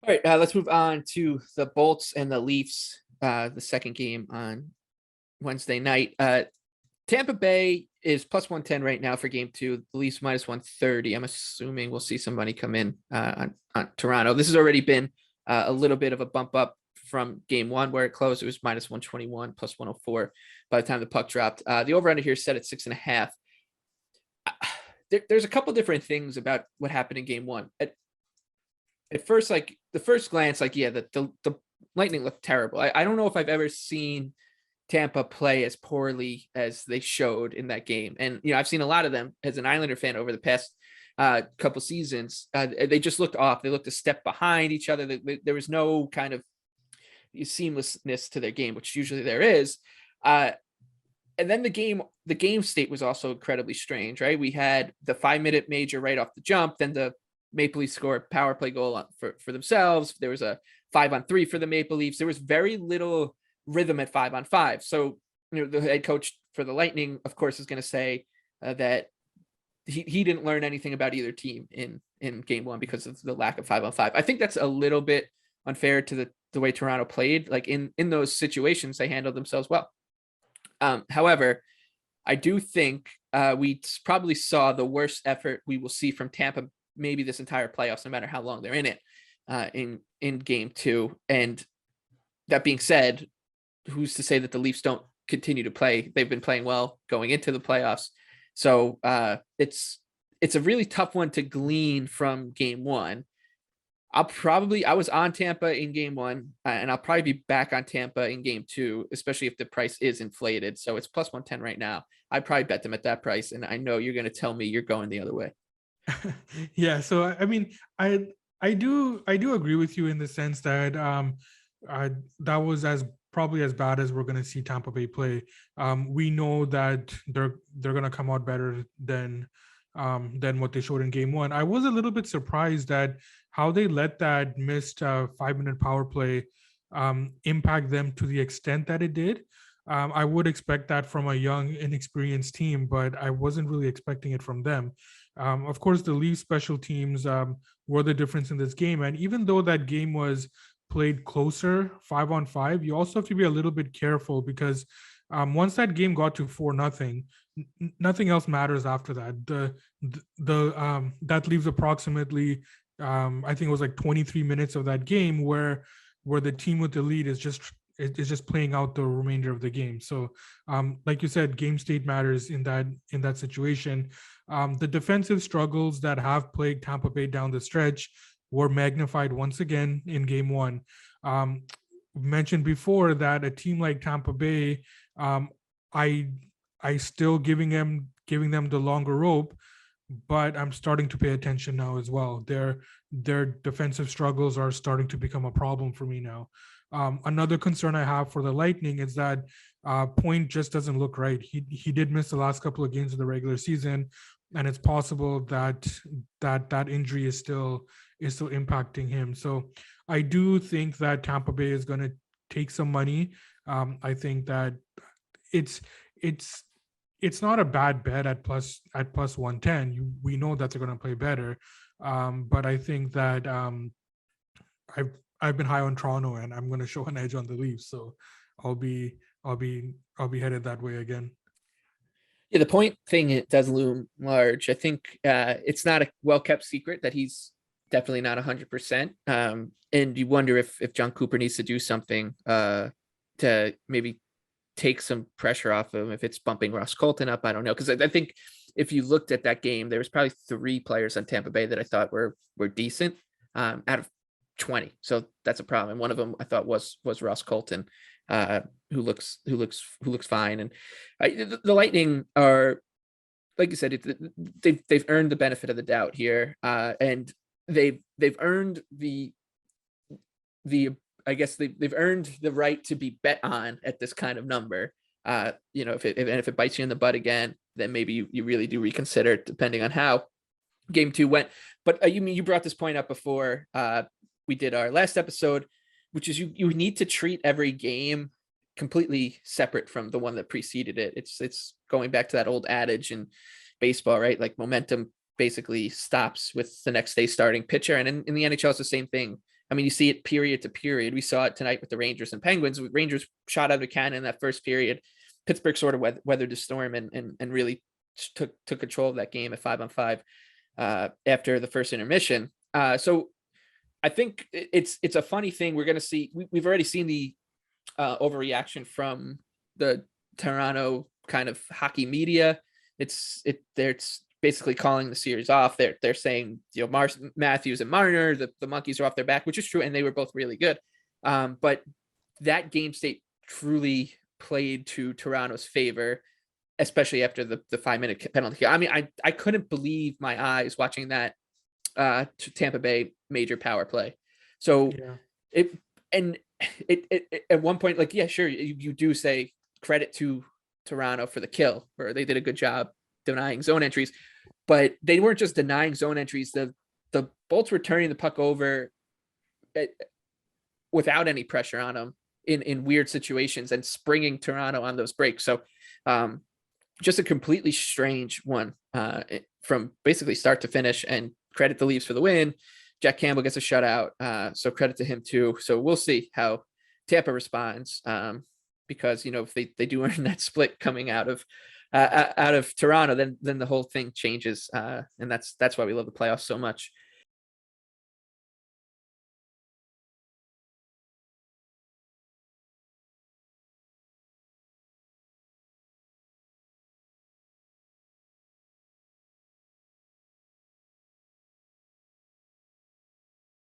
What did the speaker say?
All right, let's move on to the Bolts and the Leafs, the second game on Wednesday night. Tampa Bay is plus 110 right now for game two. The Leafs minus 130. I'm assuming we'll see some money come in on Toronto. This has already been a little bit of a bump up from game one where it closed. It was minus 121, plus 104 by the time the puck dropped. The over-under here is set at 6.5. There's a couple different things about what happened in game one. At first, like the first glance, like, yeah, the Lightning looked terrible. I don't know if I've ever seen Tampa play as poorly as they showed in that game. And, I've seen a lot of them as an Islander fan over the past couple seasons. They just looked off. They looked a step behind each other. There was no kind of seamlessness to their game, which usually there is. And then the game state was also incredibly strange, right? We had the 5-minute major right off the jump, then the Maple Leafs score a power play goal for themselves. There was a 5-on-3 for the Maple Leafs. There was very little rhythm at 5-on-5. So, the head coach for the Lightning, of course, is going to say that he didn't learn anything about either team in game one because of the lack of 5-on-5. I think that's a little bit unfair to the way Toronto played. Like in those situations, they handled themselves well. However, I do think we probably saw the worst effort we will see from Tampa maybe this entire playoffs, no matter how long they're in it, in game two. And that being said, who's to say that the Leafs don't continue to play? They've been playing well going into the playoffs. So it's a really tough one to glean from game one. I was on Tampa in game one, and I'll probably be back on Tampa in game two, especially if the price is inflated. So it's plus 110 right now. I'd probably bet them at that price. And I know you're going to tell me you're going the other way. Yeah, so I mean, I do agree with you in the sense that that was probably as bad as we're going to see Tampa Bay play. We know that they're going to come out better than what they showed in game one. I was a little bit surprised at how they let that missed 5-minute power play impact them to the extent that it did. I would expect that from a young, inexperienced team, but I wasn't really expecting it from them. Of course, the Leafs special teams were the difference in this game. And even though that game was played closer, 5-on-5, you also have to be a little bit careful because once that game got to 4-0, nothing else matters after that. That leaves approximately, I think it was like 23 minutes of that game where the team with the lead is just playing out the remainder of the game. So, like you said, game state matters in that situation. The defensive struggles that have plagued Tampa Bay down the stretch were magnified once again in game one. Mentioned before that a team like Tampa Bay, I still giving them the longer rope, but I'm starting to pay attention now as well. Their defensive struggles are starting to become a problem for me now. Another concern I have for the Lightning is that Point just doesn't look right. He did miss the last couple of games of the regular season, and it's possible that injury is still impacting him. So I do think that Tampa Bay is going to take some money. I think that it's not a bad bet at plus 110. We know that they're going to play better, but I think that I've been high on Toronto, and I'm going to show an edge on the Leafs. So I'll be headed that way again. Yeah, the Point thing, it does loom large. I think it's not a well-kept secret that he's definitely not 100%. And you wonder if John Cooper needs to do something to maybe take some pressure off him, if it's bumping Ross Colton up. I don't know. Because I think if you looked at that game, there was probably 3 players on Tampa Bay that I thought were decent out of 20. So that's a problem. And one of them I thought was Ross Colton, who looks fine. And the Lightning are, like you said, they've earned the benefit of the doubt here, and they've earned I guess they've earned the right to be bet on at this kind of number. If it bites you in the butt again, then maybe you really do reconsider, depending on how game 2 went. But you brought this point up before we did our last episode, which is you need to treat every game completely separate from the one that preceded it. It's going back to that old adage in baseball, right? Like momentum basically stops with the next day starting pitcher. And in the NHL, it's the same thing. I mean, you see it period to period. We saw it tonight with the Rangers and Penguins. Rangers shot out of a cannon in that first period. Pittsburgh sort of weathered the storm and really took control of that game at 5-on-5 after the first intermission. So I think it's a funny thing. We're going to see. We've already seen the overreaction from the Toronto kind of hockey media. They're basically calling the series off. They're saying, you know, Matthews and Marner, the monkeys are off their back, which is true, and they were both really good. But that game state truly played to Toronto's favor, especially after the 5-minute penalty. I mean, I couldn't believe my eyes watching that Tampa Bay major power play. So it at one point, like, yeah, sure, you do say credit to Toronto for the kill, or they did a good job denying zone entries, but they weren't just denying zone entries. The Bolts were turning the puck over without any pressure on them in weird situations and springing Toronto on those breaks. So just a completely strange one from basically start to finish, and credit the Leafs for the win. Jack Campbell gets a shutout. So credit to him too. So we'll see how Tampa responds, because, you know, if they do earn that split coming out of Toronto, then the whole thing changes. And that's why we love the playoffs so much.